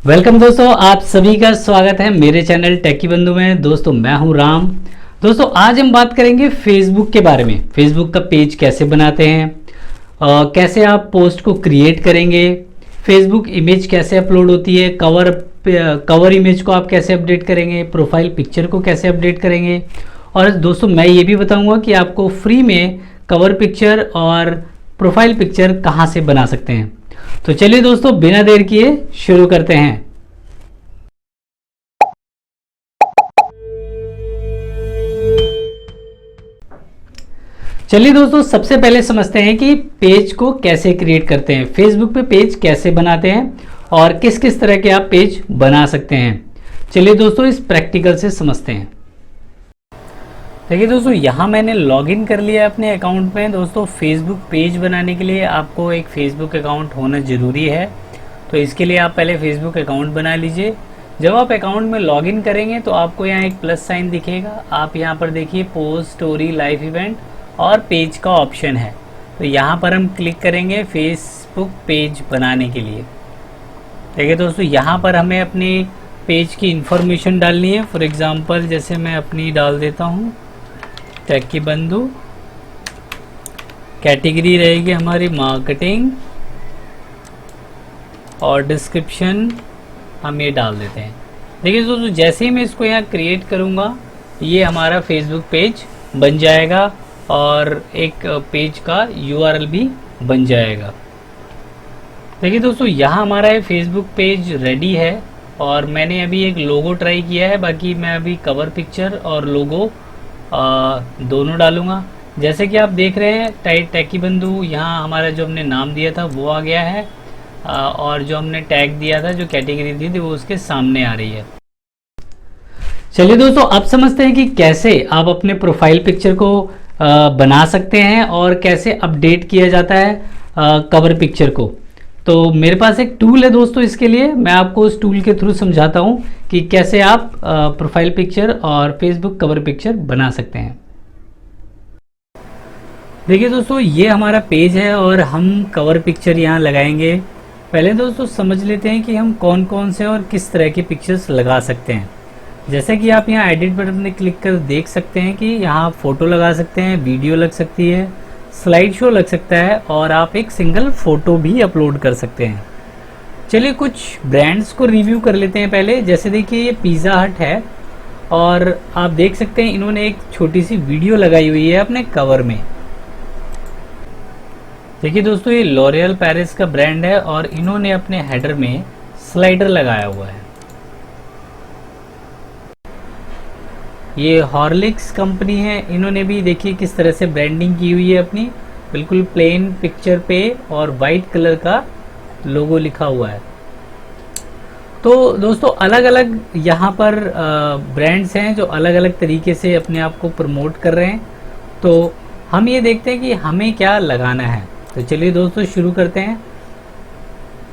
Welcome दोस्तों, आप सभी का स्वागत है मेरे चैनल टेकी बंधु में। दोस्तों मैं हूं राम। दोस्तों आज हम बात करेंगे फेसबुक के बारे में। फेसबुक का पेज कैसे बनाते हैं, कैसे आप पोस्ट को क्रिएट करेंगे, फेसबुक इमेज कैसे अपलोड होती है, कवर इमेज को आप कैसे अपडेट करेंगे, प्रोफाइल पिक्चर को कैसे अपडेट करेंगे। और दोस्तों मैं ये भी बताऊंगा कि आपको फ्री में कवर पिक्चर और प्रोफाइल पिक्चर कहाँ से बना सकते हैं। तो चलिए दोस्तों बिना देर किए शुरू करते हैं। चलिए दोस्तों सबसे पहले समझते हैं कि पेज को कैसे क्रिएट करते हैं, फेसबुक पे पेज कैसे बनाते हैं और किस किस तरह के आप पेज बना सकते हैं। चलिए दोस्तों इस प्रैक्टिकल से समझते हैं। देखिए दोस्तों यहाँ मैंने लॉगिन कर लिया अपने अकाउंट में। दोस्तों फेसबुक पेज बनाने के लिए आपको एक फेसबुक अकाउंट होना ज़रूरी है, तो इसके लिए आप पहले फेसबुक अकाउंट बना लीजिए। जब आप अकाउंट में लॉगिन करेंगे तो आपको यहाँ एक प्लस साइन दिखेगा। आप यहाँ पर देखिए पोस्ट, स्टोरी, लाइव इवेंट और पेज का ऑप्शन है, तो यहाँ पर हम क्लिक करेंगे फेसबुक पेज बनाने के लिए। देखिए दोस्तों यहाँ पर हमें अपने पेज की इंफॉर्मेशन डालनी है। फॉर एग्जांपल जैसे मैं अपनी डाल देता हूँ टेकी बंधु, कैटेगरी रहेगी हमारी मार्केटिंग और डिस्क्रिप्शन हम ये डाल देते हैं। देखिए दोस्तों जैसे ही मैं इसको यहाँ क्रिएट करूँगा ये हमारा फेसबुक पेज बन जाएगा और एक पेज का URL भी बन जाएगा। देखिए दोस्तों यहाँ हमारा ये फेसबुक पेज रेडी है और मैंने अभी एक लोगो ट्राई किया है। बाकी मैं अभी कवर पिक्चर और लोगो दोनों डालूंगा। जैसे कि आप देख रहे हैं टेकी बंधु, यहाँ हमारा जो हमने नाम दिया था वो आ गया है और जो हमने टैग दिया था, जो कैटेगरी दी थी, वो उसके सामने आ रही है। चलिए दोस्तों अब समझते हैं कि कैसे आप अपने प्रोफाइल पिक्चर को बना सकते हैं और कैसे अपडेट किया जाता है कवर पिक्चर को। तो मेरे पास एक टूल है दोस्तों, इसके लिए मैं आपको उस टूल के थ्रू समझाता हूं कि कैसे आप प्रोफाइल पिक्चर और फेसबुक कवर पिक्चर बना सकते हैं। देखिए दोस्तों ये हमारा पेज है और हम कवर पिक्चर यहाँ लगाएंगे। पहले दोस्तों समझ लेते हैं कि हम कौन कौन से और किस तरह के पिक्चर्स लगा सकते हैं। जैसे कि आप यहाँ एडिट बटन में क्लिक कर देख सकते हैं कि यहाँ फ़ोटो लगा सकते हैं, वीडियो लग सकती है, स्लाइड शो लग सकता है और आप एक सिंगल फ़ोटो भी अपलोड कर सकते हैं। चलिए कुछ ब्रांड्स को रिव्यू कर लेते हैं पहले। जैसे देखिए ये पिज़्ज़ा हट है और आप देख सकते हैं इन्होंने एक छोटी सी वीडियो लगाई हुई है अपने कवर में। देखिए दोस्तों ये लॉरियल पेरिस का ब्रांड है और इन्होंने अपने हेडर में स्लाइडर लगाया हुआ है। ये हॉर्लिक्स कंपनी है, इन्होंने भी देखिए किस तरह से ब्रांडिंग की हुई है अपनी, बिल्कुल प्लेन पिक्चर पे और वाइट कलर का लोगो लिखा हुआ है। तो दोस्तों अलग अलग यहाँ पर ब्रांड्स हैं जो अलग अलग तरीके से अपने आप को प्रमोट कर रहे हैं। तो हम ये देखते हैं कि हमें क्या लगाना है। तो चलिए दोस्तों शुरू करते हैं।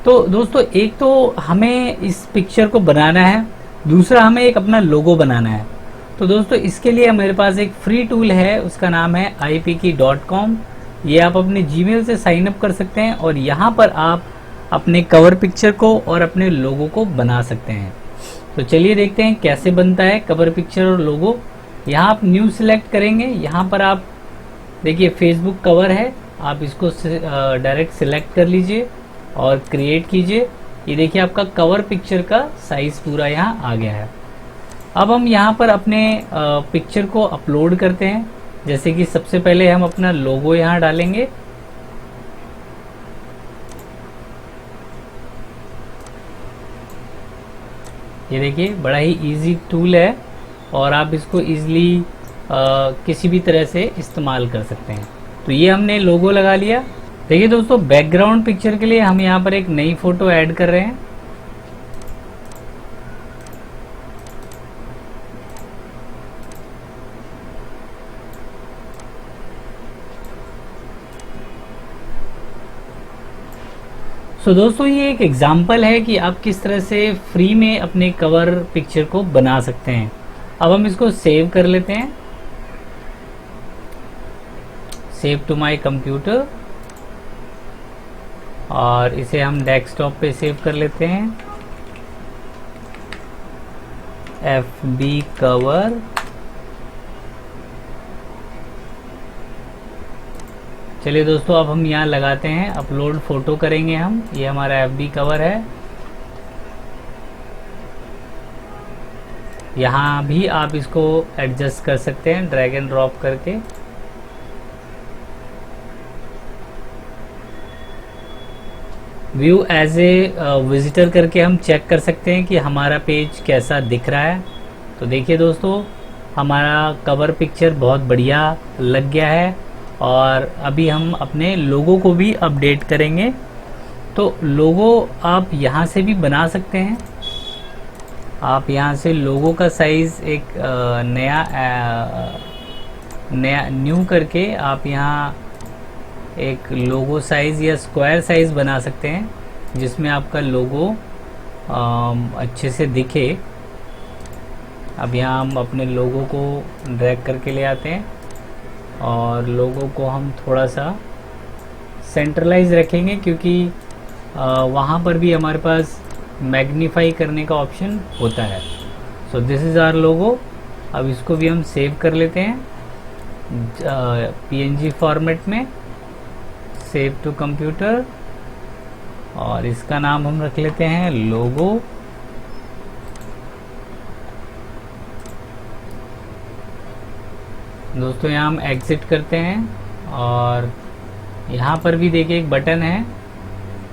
तो दोस्तों एक तो हमें इस पिक्चर को बनाना है, दूसरा हमें एक अपना लोगो बनाना है। तो दोस्तों इसके लिए मेरे पास एक फ्री टूल है, उसका नाम है ipk.com। ये आप अपने जीमेल से साइन अप कर सकते हैं और यहाँ पर आप अपने कवर पिक्चर को और अपने लोगो को बना सकते हैं। तो चलिए देखते हैं कैसे बनता है कवर पिक्चर और लोगो। यहाँ आप न्यू सिलेक्ट करेंगे, यहाँ पर आप देखिए फेसबुक कवर है, आप इसको डायरेक्ट सिलेक्ट कर लीजिए और क्रिएट कीजिए। ये देखिए आपका कवर पिक्चर का साइज पूरा यहाँ आ गया है। अब हम यहाँ पर अपने पिक्चर को अपलोड करते हैं। जैसे कि सबसे पहले हम अपना लोगो यहाँ डालेंगे। ये देखिए बड़ा ही इजी टूल है और आप इसको इजीली किसी भी तरह से इस्तेमाल कर सकते हैं। तो ये हमने लोगो लगा लिया। देखिए दोस्तों बैकग्राउंड पिक्चर के लिए हम यहाँ पर एक नई फ़ोटो ऐड कर रहे हैं। दोस्तों ये एक एग्जाम्पल है कि आप किस तरह से फ्री में अपने कवर पिक्चर को बना सकते हैं। अब हम इसको सेव कर लेते हैं, सेव टू माय कंप्यूटर, और इसे हम डेस्कटॉप पे सेव कर लेते हैं। FB cover. चलिए दोस्तों, अब हम यहाँ लगाते हैं, अपलोड फोटो करेंगे हम। ये हमारा FB कवर है। यहाँ भी आप इसको एडजस्ट कर सकते हैं ड्रैग एंड ड्रॉप करके। व्यू एज ए विजिटर करके हम चेक कर सकते हैं कि हमारा पेज कैसा दिख रहा है। तो देखिए दोस्तों, हमारा कवर पिक्चर बहुत बढ़िया लग गया है। और अभी हम अपने लोगो को भी अपडेट करेंगे। तो लोगो आप यहाँ से भी बना सकते हैं। आप यहाँ से लोगो का साइज़ एक नया न्यू करके आप यहाँ एक लोगो साइज़ या स्क्वायर साइज़ बना सकते हैं, जिसमें आपका लोगो अच्छे से दिखे। अब यहाँ हम अपने लोगो को ड्रैग करके ले आते हैं और लोगो को हम थोड़ा सा सेंट्रलाइज रखेंगे, क्योंकि वहाँ पर भी हमारे पास मैग्नीफाई करने का ऑप्शन होता है। सो दिस इज़ आवर लोगो। अब इसको भी हम सेव कर लेते हैं PNG फॉर्मेट में, सेव टू कंप्यूटर, और इसका नाम हम रख लेते हैं लोगो। दोस्तों यहाँ हम एग्जिट करते हैं और यहाँ पर भी देखिए एक बटन है,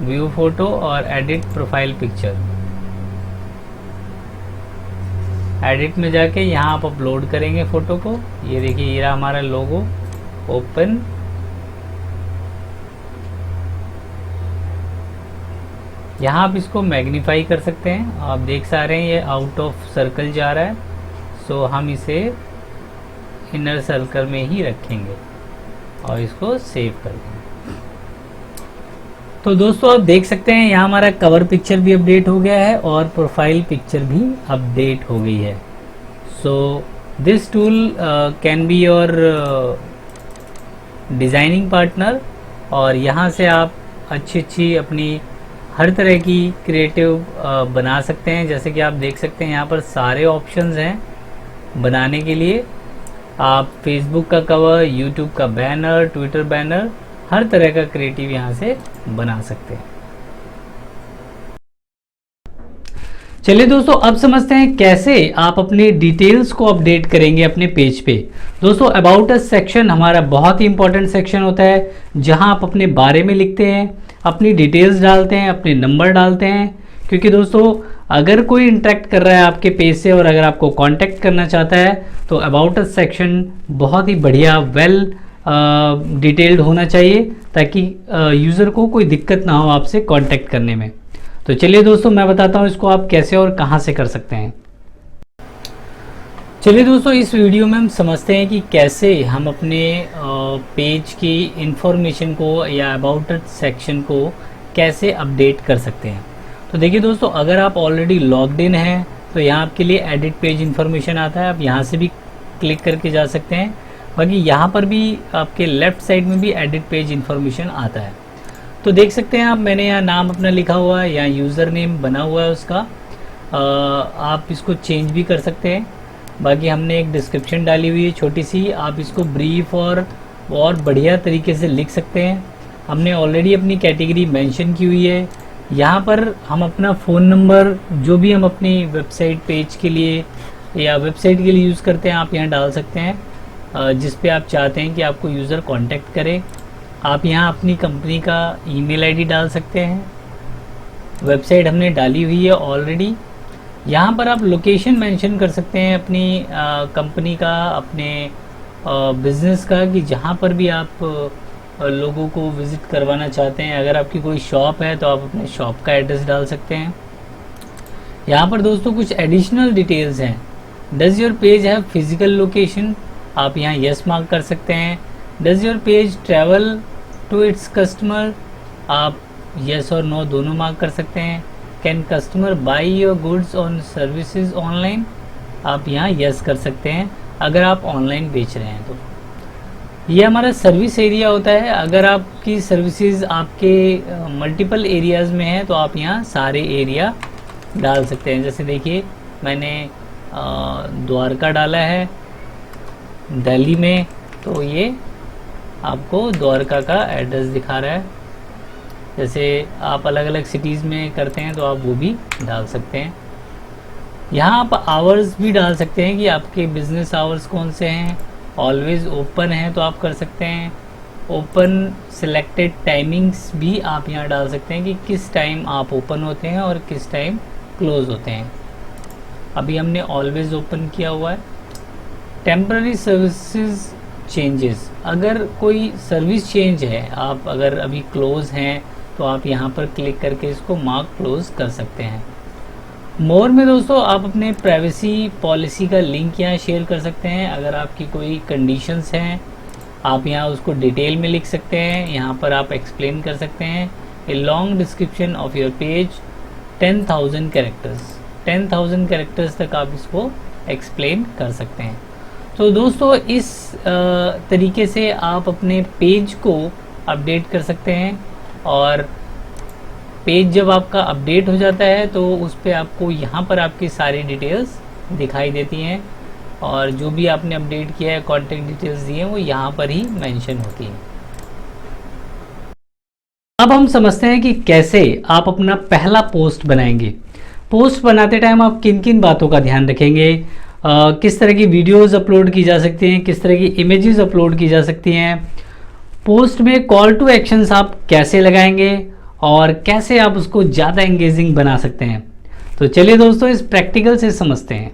व्यू फोटो और एडिट प्रोफाइल पिक्चर। एडिट में जाके यहाँ आप अपलोड करेंगे फ़ोटो को। ये देखिए, ये रहा हमारा लोगो ओपन। यहाँ आप इसको मैग्नीफाई कर सकते हैं। आप देख सा रहे हैं ये आउट ऑफ सर्कल जा रहा है, सो हम इसे इनर सर्कल में ही रखेंगे और इसको सेव कर देंगे। तो दोस्तों आप देख सकते हैं यहाँ हमारा कवर पिक्चर भी अपडेट हो गया है और प्रोफाइल पिक्चर भी अपडेट हो गई है। So this tool can be your designing partner, और यहाँ से आप अच्छी अपनी हर तरह की क्रिएटिव बना सकते हैं। जैसे कि आप देख सकते हैं यहाँ पर सारे ऑप्शंस हैं बनाने के लिए। आप फेसबुक का कवर, यूट्यूब का बैनर, ट्विटर बैनर, हर तरह का क्रिएटिव यहाँ से बना सकते हैं। चलिए दोस्तों, अब समझते हैं कैसे आप अपने डिटेल्स को अपडेट करेंगे अपने पेज पे। दोस्तों, अबाउट अस सेक्शन हमारा बहुत ही इंपॉर्टेंट सेक्शन होता है, जहां आप अपने बारे में लिखते हैं, अपनी डिटेल्स डालते हैं, अपने नंबर डालते हैं। क्योंकि दोस्तों अगर कोई इंटरेक्ट कर रहा है आपके पेज से और अगर आपको कांटेक्ट करना चाहता है तो अबाउट अस सेक्शन बहुत ही बढ़िया वेल डिटेल्ड होना चाहिए, ताकि यूज़र को कोई दिक्कत ना हो आपसे कांटेक्ट करने में। तो चलिए दोस्तों, मैं बताता हूँ इसको आप कैसे और कहाँ से कर सकते हैं। चलिए दोस्तों, इस वीडियो में हम समझते हैं कि कैसे हम अपने पेज की इंफॉर्मेशन को या अबाउट अस सेक्शन को कैसे अपडेट कर सकते हैं। तो देखिए दोस्तों, अगर आप ऑलरेडी लॉग्ड इन हैं तो यहाँ आपके लिए एडिट पेज इंफॉर्मेशन आता है। आप यहाँ से भी क्लिक करके जा सकते हैं। बाकी यहाँ पर भी आपके लेफ़्ट साइड में भी एडिट पेज इंफॉर्मेशन आता है। तो देख सकते हैं आप, मैंने यहाँ नाम अपना लिखा हुआ है, यहाँ यूज़र नेम बना हुआ है उसका। आप इसको चेंज भी कर सकते हैं। बाकी हमने एक डिस्क्रिप्शन डाली हुई है छोटी सी, आप इसको ब्रीफ और बढ़िया तरीके से लिख सकते हैं। हमने ऑलरेडी अपनी कैटेगरी मेंशन की हुई है। यहाँ पर हम अपना फ़ोन नंबर, जो भी हम अपनी वेबसाइट पेज के लिए या वेबसाइट के लिए यूज़ करते हैं, आप यहाँ डाल सकते हैं, जिस पे आप चाहते हैं कि आपको यूज़र कांटेक्ट करे। आप यहाँ अपनी कंपनी का ईमेल आईडी डाल सकते हैं। वेबसाइट हमने डाली हुई है ऑलरेडी। यहाँ पर आप लोकेशन मेंशन कर सकते हैं अपनी कंपनी का, अपने बिज़नेस का, कि जहाँ पर भी आप लोगों को विज़िट करवाना चाहते हैं। अगर आपकी कोई शॉप है तो आप अपने शॉप का एड्रेस डाल सकते हैं। यहाँ पर दोस्तों कुछ एडिशनल डिटेल्स हैं। Does your page have physical location, आप यहाँ यस मार्क कर सकते हैं। Does your page travel to its customer, आप यस और नो दोनों मार्क कर सकते हैं। Can customer buy your goods on services online, आप यहाँ यस कर सकते हैं अगर आप ऑनलाइन बेच रहे हैं तो। ये हमारा सर्विस एरिया होता है। अगर आपकी सर्विसेज आपके मल्टीपल एरियाज़ में है तो आप यहाँ सारे एरिया डाल सकते हैं। जैसे देखिए, मैंने द्वारका डाला है दिल्ली में, तो ये आपको द्वारका का एड्रेस दिखा रहा है। जैसे आप अलग अलग सिटीज़ में करते हैं तो आप वो भी डाल सकते हैं। यहाँ आप आवर्स भी डाल सकते हैं कि आपके बिजनेस आवर्स कौन से हैं। ऑलवेज ओपन है तो आप कर सकते हैं। ओपन सिलेक्टेड टाइमिंग्स भी आप यहाँ डाल सकते हैं कि किस टाइम आप ओपन होते हैं और किस टाइम क्लोज होते हैं। अभी हमने ऑलवेज ओपन किया हुआ है। टेम्पररी सर्विसेज चेंजेस, अगर कोई सर्विस चेंज है, आप अगर अभी क्लोज हैं तो आप यहाँ पर क्लिक करके इसको मार्क क्लोज कर सकते हैं। मोर में दोस्तों आप अपने प्राइवेसी पॉलिसी का लिंक यहाँ शेयर कर सकते हैं। अगर आपकी कोई कंडीशंस हैं आप यहाँ उसको डिटेल में लिख सकते हैं। यहाँ पर आप एक्सप्लेन कर सकते हैं a long description of your page 10,000 characters. 10,000 characters तक आप इसको एक्सप्लेन कर सकते हैं। तो दोस्तों इस तरीके से आप अपने पेज को अपडेट कर सकते हैं, और पेज जब आपका अपडेट हो जाता है तो उस पर आपको यहाँ पर आपकी सारी डिटेल्स दिखाई देती हैं, और जो भी आपने अपडेट किया है, कॉन्टेक्ट डिटेल्स दिए हैं, वो यहाँ पर ही मेंशन होती हैं। अब हम समझते हैं कि कैसे आप अपना पहला पोस्ट बनाएंगे। पोस्ट बनाते टाइम आप किन किन बातों का ध्यान रखेंगे, किस तरह की वीडियोस अपलोड की जा सकती हैं, किस तरह की इमेजेस अपलोड की जा सकती हैं, पोस्ट में कॉल टू एक्शंस आप कैसे लगाएंगे, और कैसे आप उसको ज़्यादा एंगेजिंग बना सकते हैं। तो चलिए दोस्तों इस प्रैक्टिकल से समझते हैं।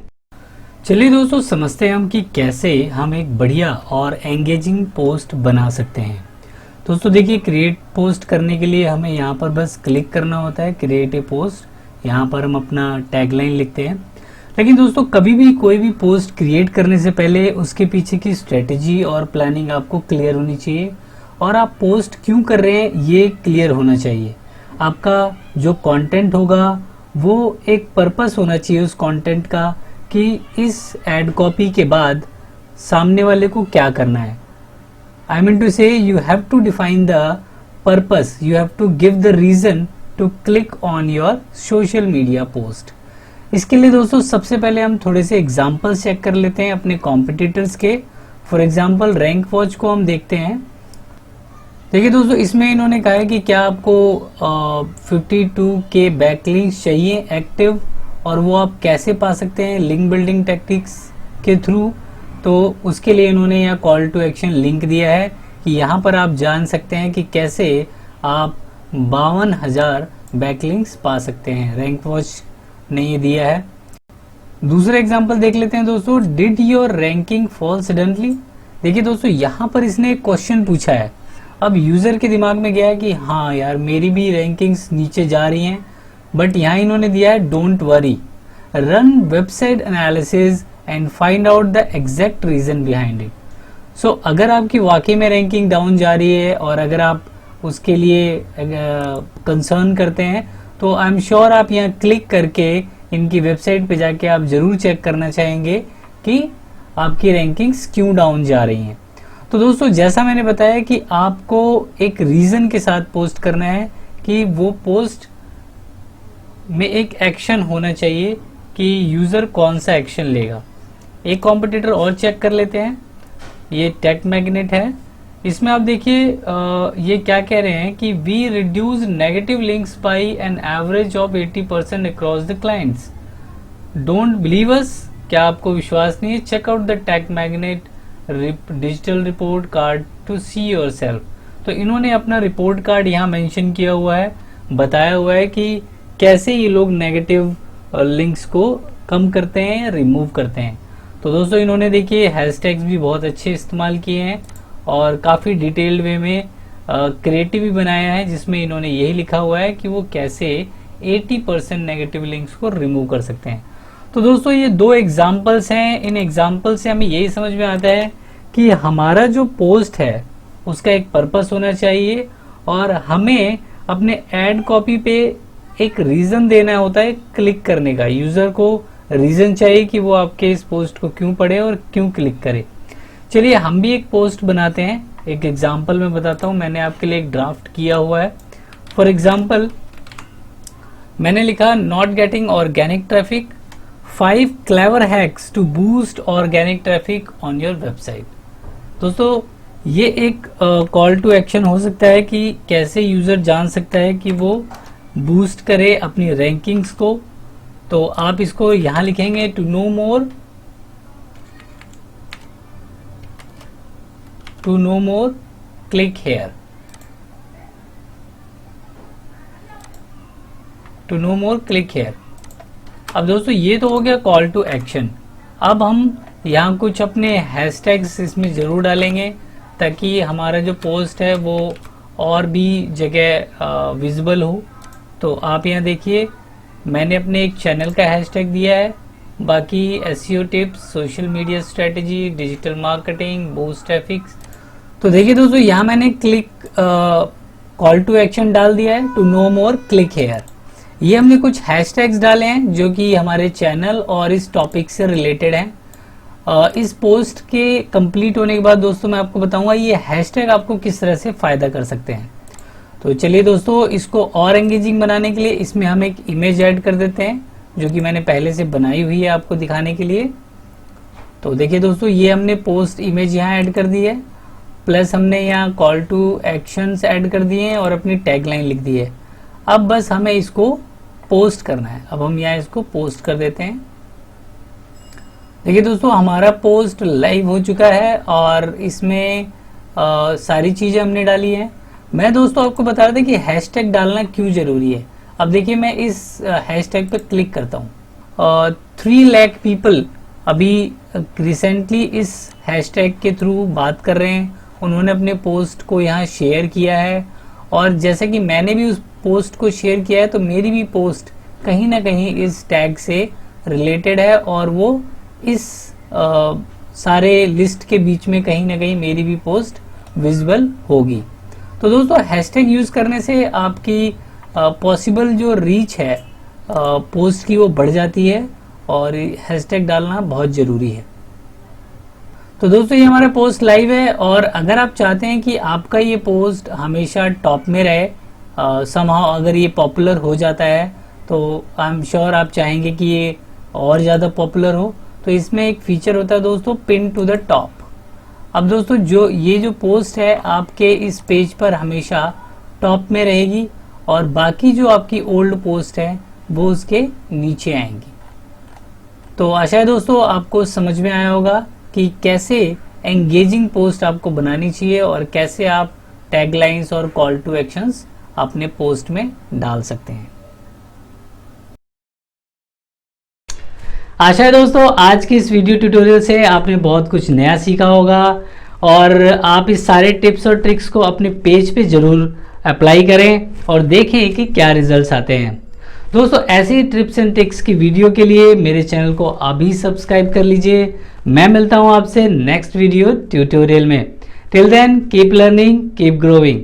चलिए दोस्तों समझते हैं हम कि कैसे हम एक बढ़िया और एंगेजिंग पोस्ट बना सकते हैं। दोस्तों देखिए, क्रिएट पोस्ट करने के लिए हमें यहाँ पर बस क्लिक करना होता है, क्रिएट ए पोस्ट। यहाँ पर हम अपना टैगलाइन लिखते हैं। लेकिन दोस्तों कभी भी कोई भी पोस्ट क्रिएट करने से पहले उसके पीछे की स्ट्रेटेजी और प्लानिंग आपको क्लियर होनी चाहिए, और आप पोस्ट क्यों कर रहे हैं ये क्लियर होना चाहिए। आपका जो कंटेंट होगा वो एक पर्पस होना चाहिए उस कंटेंट का, कि इस एड कॉपी के बाद सामने वाले को क्या करना है। I mean to say you have to define the purpose, you have to give the reason to click on your social media post. इसके लिए दोस्तों सबसे पहले हम थोड़े से एग्जाम्पल्स चेक कर लेते हैं अपने कॉम्पिटिटर्स के। फॉर एग्जाम्पल रैंक वॉच को हम देखते हैं। देखिए दोस्तों, इसमें इन्होंने कहा है कि क्या आपको 52 के बैकलिंक्स चाहिए एक्टिव, और वो आप कैसे पा सकते हैं लिंक बिल्डिंग टैक्टिक्स के थ्रू। तो उसके लिए इन्होंने यहाँ कॉल टू एक्शन लिंक दिया है कि यहाँ पर आप जान सकते हैं कि कैसे आप 52,000 बैकलिंक्स पा सकते हैं। रैंक वॉच ने ये दिया है। दूसरा एग्जांपल देख लेते हैं दोस्तों, did your ranking fall suddenly. देखिए दोस्तों, यहाँ पर इसने एक क्वेश्चन पूछा है। अब यूजर के दिमाग में गया है कि हाँ यार मेरी भी रैंकिंग्स नीचे जा रही हैं, बट यहाँ इन्होंने दिया है don't worry, run website analysis and find out the exact reason behind it. So अगर आपकी वाकई में रैंकिंग डाउन जा रही है और अगर आप उसके लिए कंसर्न करते हैं, तो आई एम श्योर आप यहाँ क्लिक करके इनकी वेबसाइट पे जाके आप जरूर चेक करना चाहेंगे कि आपकी रैंकिंग्स क्यों डाउन जा रही हैं। तो दोस्तों जैसा मैंने बताया कि आपको एक रीजन के साथ पोस्ट करना है, कि वो पोस्ट में एक एक्शन होना चाहिए कि यूजर कौन सा एक्शन लेगा। एक कॉम्पिटिटर और चेक कर लेते हैं, ये टेक मैग्नेट है। इसमें आप देखिए ये क्या कह रहे हैं कि we reduce negative links by an average of 80% across the clients. Don't believe us, क्या आपको विश्वास नहीं है? Check out the tech magnet digital report card to see yourself. तो इन्होंने अपना रिपोर्ट कार्ड यहाँ मेंशन किया हुआ है, बताया हुआ है कि कैसे ये लोग नेगेटिव लिंक्स को कम करते हैं, रिमूव करते हैं। तो दोस्तों इन्होंने देखिए हैशटैग्स भी बहुत अच्छे इस्तेमाल किए हैं और काफ़ी डिटेल्ड वे में क्रिएटिव भी बनाया है, जिसमें इन्होंने यही लिखा हुआ है कि वो कैसे 80% नेगेटिव लिंक्स को रिमूव कर सकते हैं। तो दोस्तों ये दो एग्जाम्पल्स हैं। इन एग्जाम्पल से हमें यही समझ में आता है कि हमारा जो पोस्ट है उसका एक पर्पस होना चाहिए, और हमें अपने एड कॉपी पे एक रीज़न देना होता है क्लिक करने का। यूज़र को रीज़न चाहिए कि वो आपके इस पोस्ट को क्यों पढ़े और क्यों क्लिक करे। चलिए हम भी एक पोस्ट बनाते हैं। एक एग्जाम्पल मैं बताता हूँ, मैंने आपके लिए एक ड्राफ्ट किया हुआ है। फॉर एग्जाम्पल मैंने लिखा not getting organic traffic 5 clever hacks to boost organic traffic on your website. दोस्तों ये एक कॉल टू एक्शन हो सकता है कि कैसे यूजर जान सकता है कि वो बूस्ट करे अपनी रैंकिंग्स को। तो आप इसको यहां लिखेंगे to know more click here. To know more click here. अब दोस्तों ये तो हो गया कॉल टू एक्शन। अब हम यहाँ कुछ अपने हैशटैग्स इसमें जरूर डालेंगे ताकि हमारा जो पोस्ट है वो और भी जगह विजिबल हो। तो आप यहाँ देखिए मैंने अपने एक चैनल का हैशटैग दिया है, बाकी SEO tips, social media strategy, digital marketing, boost traffic. तो देखिए दोस्तों यहाँ मैंने क्लिक कॉल टू एक्शन डाल दिया है, to know more click here. ये हमने कुछ हैशटैग्स डाले हैं जो कि हमारे चैनल और इस टॉपिक से रिलेटेड हैं। इस पोस्ट के कंप्लीट होने के बाद दोस्तों मैं आपको बताऊंगा ये हैशटैग आपको किस तरह से फायदा कर सकते हैं। तो चलिए दोस्तों इसको और एंगेजिंग बनाने के लिए इसमें हम एक इमेज ऐड कर देते हैं जो कि मैंने पहले से बनाई हुई है आपको दिखाने के लिए। तो देखिए दोस्तों ये हमने पोस्ट इमेज यहाँ ऐड कर दी है, प्लस हमने यहाँ कॉल टू एक्शंस ऐड कर दिए हैं और अपनी टैगलाइन लिख दी है। अब बस हमें इसको पोस्ट करना है। अब हम यहाँ इसको पोस्ट कर देते हैं। देखिए दोस्तों हमारा पोस्ट लाइव हो चुका है और इसमें सारी चीजें हमने डाली हैं। मैं दोस्तों आपको बता रहा था कि हैशटैग डालना क्यों जरूरी है। अब देखिए मैं इस हैशटैग पर क्लिक करता हूँ। 3 लाख पीपल अभी रिसेंटली इस हैशटैग के थ्रू बात कर रहे हैं। उन्होंने अपने पोस्ट को यहाँ शेयर किया है और जैसे कि मैंने भी उस पोस्ट को शेयर किया है तो मेरी भी पोस्ट कहीं ना कहीं इस टैग से रिलेटेड है और वो इस सारे लिस्ट के बीच में कहीं ना कहीं मेरी भी पोस्ट विजिबल होगी। तो दोस्तों हैशटैग यूज करने से आपकी पॉसिबल जो रीच है पोस्ट की वो बढ़ जाती है और हैशटैग डालना बहुत जरूरी है। तो दोस्तों ये हमारा पोस्ट लाइव है और अगर आप चाहते हैं कि आपका ये पोस्ट हमेशा टॉप में रहे, समहाउ अगर ये पॉपुलर हो जाता है तो आई एम श्योर आप चाहेंगे कि ये और ज़्यादा पॉपुलर हो, तो इसमें एक फीचर होता है दोस्तों पिन टू द टॉप। अब दोस्तों जो पोस्ट है आपके इस पेज पर हमेशा टॉप में रहेगी और बाकी जो आपकी ओल्ड पोस्ट है वो उसके नीचे आएंगी। तो आशा है दोस्तों आपको समझ में आया होगा कि कैसे एंगेजिंग पोस्ट आपको बनानी चाहिए और कैसे आप टैगलाइंस और कॉल टू एक्शंस अपने पोस्ट में डाल सकते हैं। आशा है दोस्तों आज की इस वीडियो ट्यूटोरियल से आपने बहुत कुछ नया सीखा होगा और आप इस सारे टिप्स और ट्रिक्स को अपने पेज पे जरूर अप्लाई करें और देखें कि क्या रिजल्ट्स आते हैं। दोस्तों ऐसी टिप्स एंड ट्रिक्स की वीडियो के लिए मेरे चैनल को अभी सब्सक्राइब कर लीजिए। मैं मिलता हूं आपसे नेक्स्ट वीडियो ट्यूटोरियल में। Till then keep learning, keep growing.